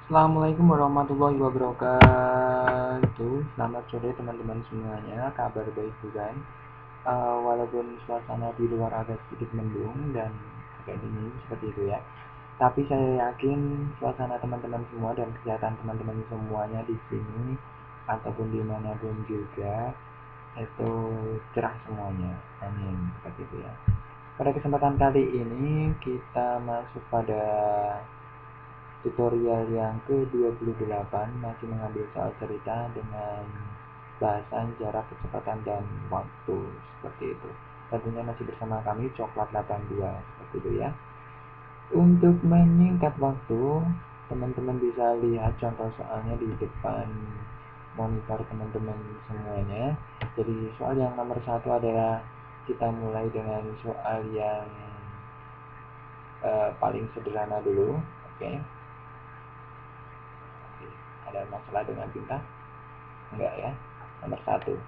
Assalamualaikum warahmatullahi wabarakatuh. Selamat sore teman-teman semuanya. Kabar baik bukan? Walaupun suasana di luar agak sedikit mendung dan agak dingin seperti itu ya. Tapi saya yakin suasana teman-teman semua dan kesehatan teman-teman semuanya di sini ataupun dimanapun juga itu cerah semuanya. Amin. Seperti itu ya. Pada kesempatan kali ini kita masuk pada tutorial yang ke-28 masih mengambil soal cerita dengan bahasan jarak, kecepatan, dan waktu seperti itu. Tentunya masih bersama kami Coklat 82 seperti itu ya. Untuk menyingkat waktu, teman-teman bisa lihat contoh soalnya di depan monitor teman-teman semuanya. Jadi soal yang nomor 1 adalah kita mulai dengan soal yang paling sederhana dulu. Oke. Ada masalah dengan tinta? Enggak ya. Nomor 1.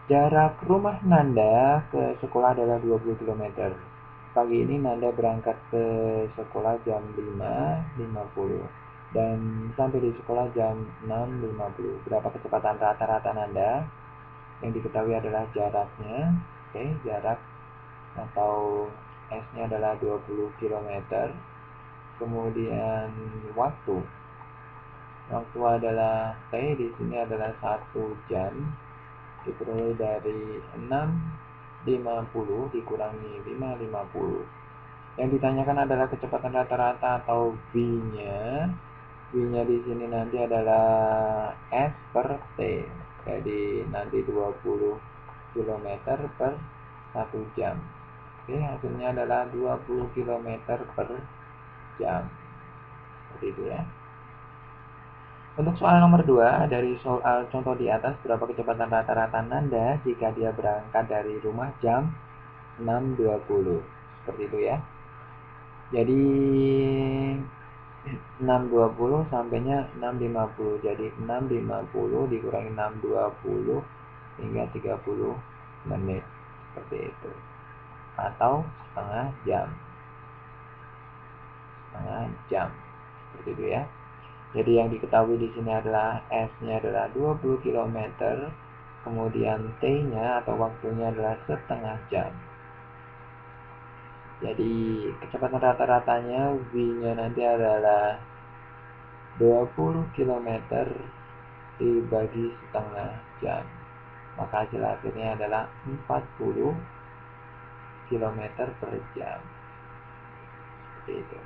Jarak rumah Nanda ke sekolah adalah 20 km. Pagi ini Nanda berangkat ke sekolah jam 5.50 dan sampai di sekolah jam 6.50. Berapa kecepatan rata-rata Nanda? Yang diketahui adalah jaraknya. Oke, jarak atau S-nya adalah 20 km. Kemudian waktu. Waktu adalah T di sini adalah 1 jam diperoleh dari 6.50 dikurangi 5.50. Yang ditanyakan adalah kecepatan rata-rata atau V-nya. V-nya di sini nanti adalah S per T. Jadi nanti 20 km per 1 jam. Oke, hasilnya adalah 20 km per jam. Seperti itu ya. Untuk soal nomor 2, dari soal contoh di atas, berapa kecepatan rata-rata Nanda jika dia berangkat dari rumah jam 6.20? Seperti itu ya. Jadi 6.20 sampainya 6.50. Jadi 6.50 dikurangi 6.20 hingga 30 menit. Seperti itu. Atau setengah jam. Setengah jam. Seperti itu ya. Jadi yang diketahui di sini adalah S-nya adalah 20 km, kemudian T-nya atau waktunya adalah setengah jam. Jadi kecepatan rata-ratanya V-nya nanti adalah 20 km dibagi setengah jam. Maka hasil akhirnya adalah 40 km per jam. Seperti itu.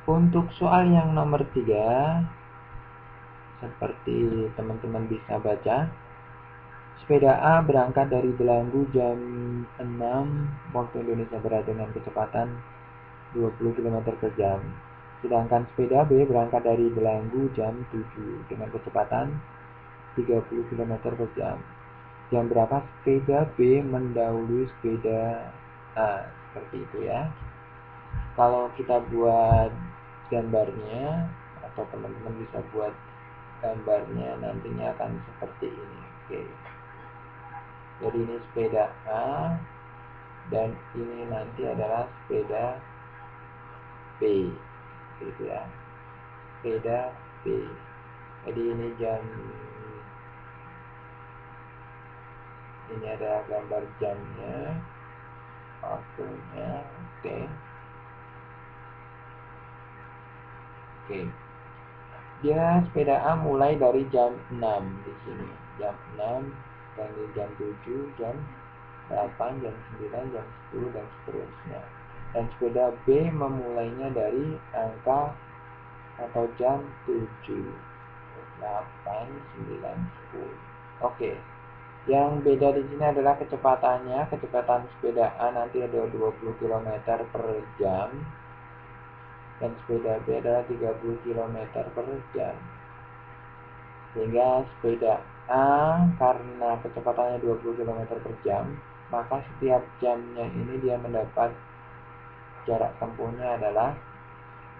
Untuk soal yang nomor 3, seperti teman-teman bisa baca, sepeda A berangkat dari Belanggu jam 6 waktu Indonesia Barat dengan kecepatan 20 km per jam. Sedangkan sepeda B berangkat dari Belanggu jam 7 dengan kecepatan 30 km per jam. Jam berapa sepeda B mendahului sepeda A? Seperti itu ya. Kalau kita buat gambarnya atau teman-teman bisa buat gambarnya nantinya akan seperti ini. Oke. Jadi ini sepeda A dan ini nanti adalah sepeda B. Gitu ya. Sepeda B. Jadi ini ini ada gambar jamnya, waktunya. Oke. Oke. Dia sepeda A mulai dari jam 6 di sini. Jam 6, dan di jam 7, jam 8, jam 9, jam 10 dan seterusnya. Dan sepeda B memulainya dari angka atau jam 7, 8, 9, 10. Oke. Yang beda di sini adalah kecepatannya. Kecepatan sepeda A nanti ada 20 km per jam. Dan sepeda B adalah 30 km per jam. Sehingga sepeda A karena kecepatannya 20 km per jam, maka setiap jamnya ini dia mendapat jarak tempuhnya adalah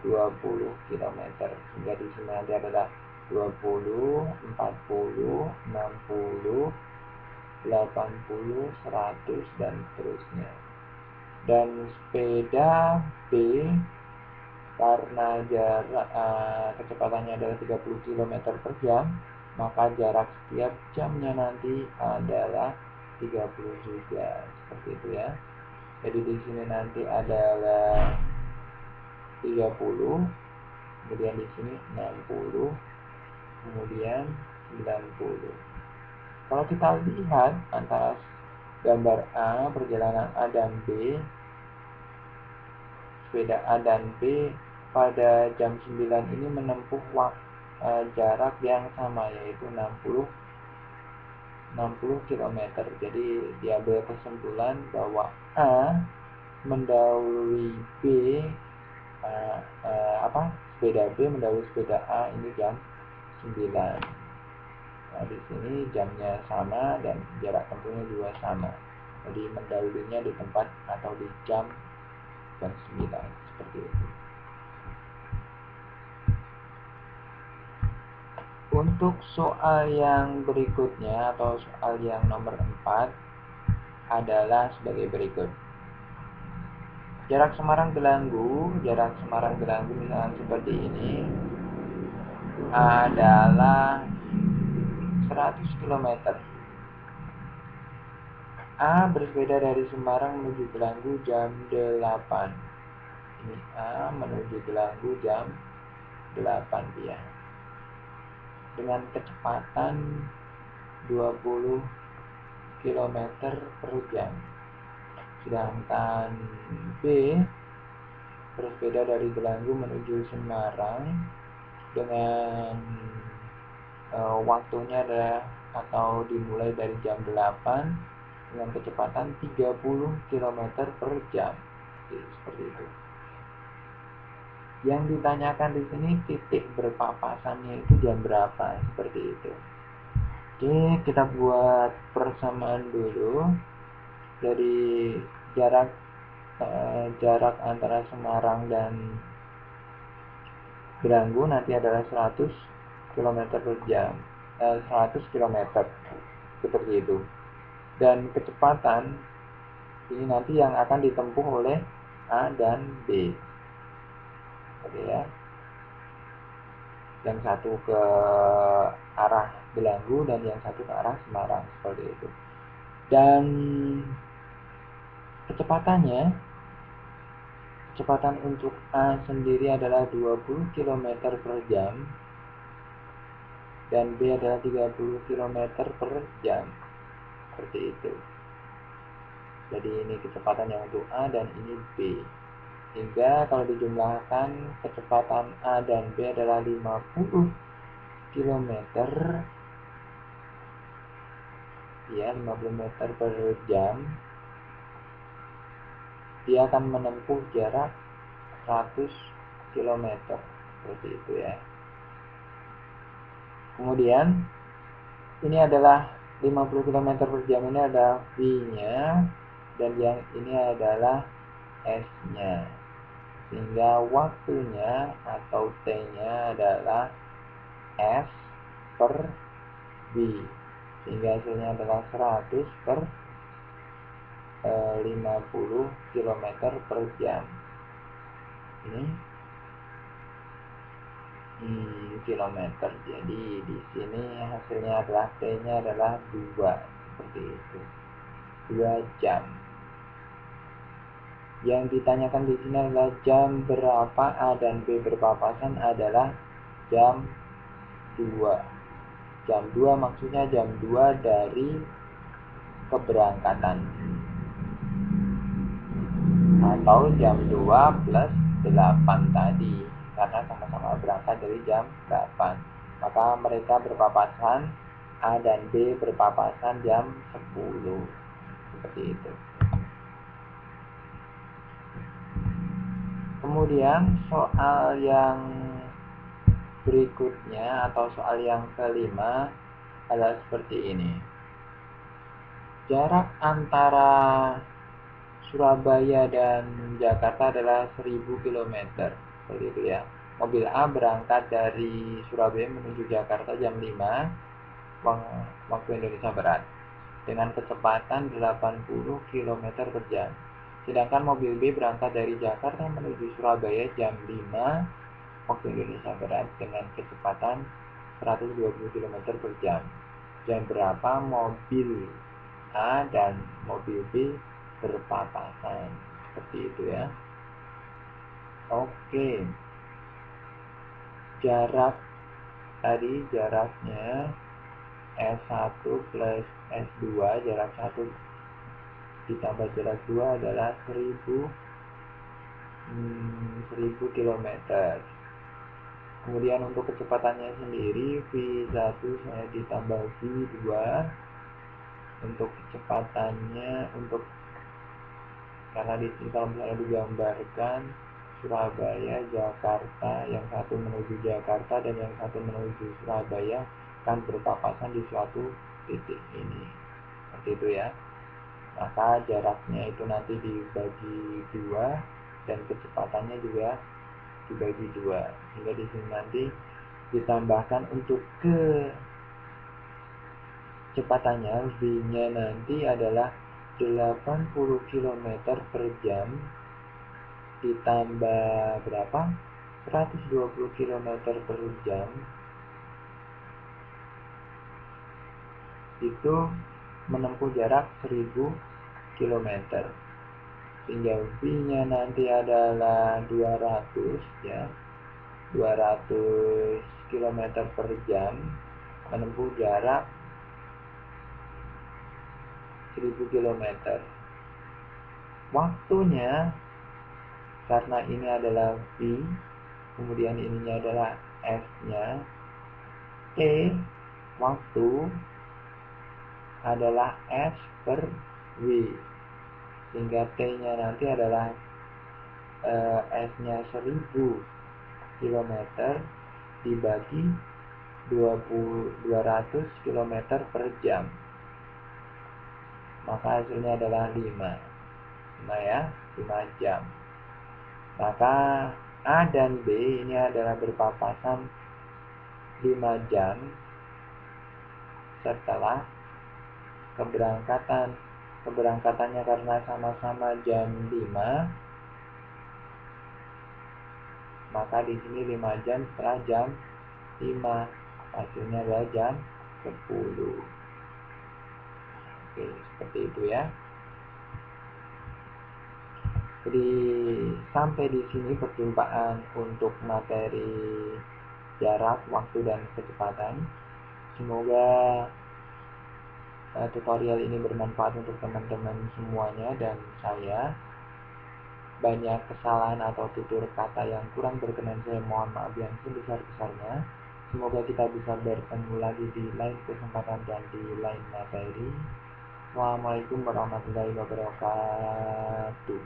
20 km. Sehingga di sini nanti adalah 20, 40, 60, 80, 100 dan seterusnya. Dan sepeda B Karena jarak kecepatannya adalah 30 km per jam, maka jarak setiap jamnya nanti adalah 30 juga. Seperti itu ya. Jadi di sini nanti adalah 30, kemudian di sini 60, kemudian 90. Kalau kita lihat antara gambar A, perjalanan A dan B, sepeda A dan B pada jam 9 ini menempuh jarak yang sama, yaitu 60 km. Jadi diambil kesimpulan bahwa A mendahului B, sepeda B mendahului sepeda A ini jam 9. Nah, di sini jamnya sama dan jarak tempuhnya juga sama. Jadi mendahulunya di tempat atau di jam 9 seperti itu. Untuk soal yang berikutnya atau soal yang nomor 4 adalah sebagai berikut. Jarak Semarang Gelanggu misalnya seperti ini adalah 100 km. A bersepeda dari Semarang menuju Gelanggu jam 8. Ini A menuju Gelanggu jam 8 dia. Dengan kecepatan 20 km per jam. Sedangkan B bersepeda dari Gelanggu menuju Semarang dengan waktunya adalah atau dimulai dari jam 8 dengan kecepatan 30 km per jam. Jadi, seperti itu. Yang ditanyakan di sini titik berpapasannya itu jam berapa, seperti itu. Oke, kita buat persamaan dulu. Dari jarak antara Semarang dan Gelanggu nanti adalah 100 km per jam. 100 km seperti itu. Dan kecepatan ini nanti yang akan ditempuh oleh A dan B. Oke ya. Yang satu ke arah Gelanggu dan yang satu ke arah Semarang, seperti itu. Dan kecepatan untuk A sendiri adalah 20 km per jam dan B adalah 30 km per jam, seperti itu. Jadi ini kecepatan yang untuk A dan ini B. Hingga kalau dijumlahkan kecepatan A dan B adalah 50 km ya, 50 meter per jam. Dia akan menempuh jarak 100 km seperti itu ya. Kemudian ini adalah 50 km per jam, ini ada V-nya dan yang ini adalah S-nya. Sehingga waktunya atau T-nya adalah S per V. Sehingga hasilnya adalah 100 per 50 km per jam. Ini kilometer. Jadi di sini hasilnya adalah T-nya adalah 2, seperti itu. 2 jam. Yang ditanyakan di sini adalah jam berapa A dan B berpapasan adalah jam 2. Jam 2 maksudnya jam 2 dari keberangkatan. Atau jam 2 plus 8 tadi. Karena sama-sama berangkat dari jam 8. Maka mereka berpapasan, A dan B berpapasan jam 10. Seperti itu. Kemudian soal yang berikutnya atau soal yang kelima adalah seperti ini. Jarak antara Surabaya dan Jakarta adalah 1000 km. Seperti itu ya. Mobil A berangkat dari Surabaya menuju Jakarta jam 5 waktu Indonesia Barat dengan kecepatan 80 km per jam. Sedangkan mobil B berangkat dari Jakarta menuju Surabaya jam 5 waktu Indonesia Barat dengan kecepatan 120 km per jam. Jam berapa mobil A dan mobil B berpapasan? Seperti itu ya. Oke. Jarak tadi jaraknya S1 plus S2, jarak 1 ditambah jarak 2 adalah 1000 km. Kemudian untuk kecepatannya sendiri V1 saya ditambah V2. Untuk kecepatannya, karena di sini kalau misalnya digambarkan Surabaya, Jakarta, yang satu menuju Jakarta dan yang satu menuju Surabaya kan berpapasan di suatu titik ini, seperti itu ya. Maka jaraknya itu nanti dibagi 2 dan kecepatannya juga dibagi 2, sehingga di sini nanti ditambahkan untuk kecepatannya V-nya nanti adalah 80 km per jam ditambah berapa? 120 km per jam itu menempuh jarak 1000 km, sehingga V-nya nanti adalah 200 ya, 200 km per jam menempuh jarak 1000 km. Waktunya, karena ini adalah V, kemudian ininya adalah S-nya, T waktu adalah S per W, sehingga T-nya nanti adalah S-nya 1000 km dibagi 200 km per jam, maka hasilnya adalah 5 ya, 5 jam. Maka A dan B ini adalah berpapasan 5 jam setelah keberangkatannya karena sama-sama jam 5, maka di sini 5 jam setelah jam 5, hasilnya adalah jam 10. Oke, seperti itu ya. Jadi sampai di sini perjumpaan untuk materi jarak, waktu, dan kecepatan. Semoga tutorial ini bermanfaat untuk teman-teman semuanya dan saya. Banyak kesalahan atau tutur kata yang kurang berkenan saya mohon maaf yang sebesar-besarnya. Semoga kita bisa bertemu lagi di lain kesempatan dan di lain materi. Assalamualaikum warahmatullahi wabarakatuh.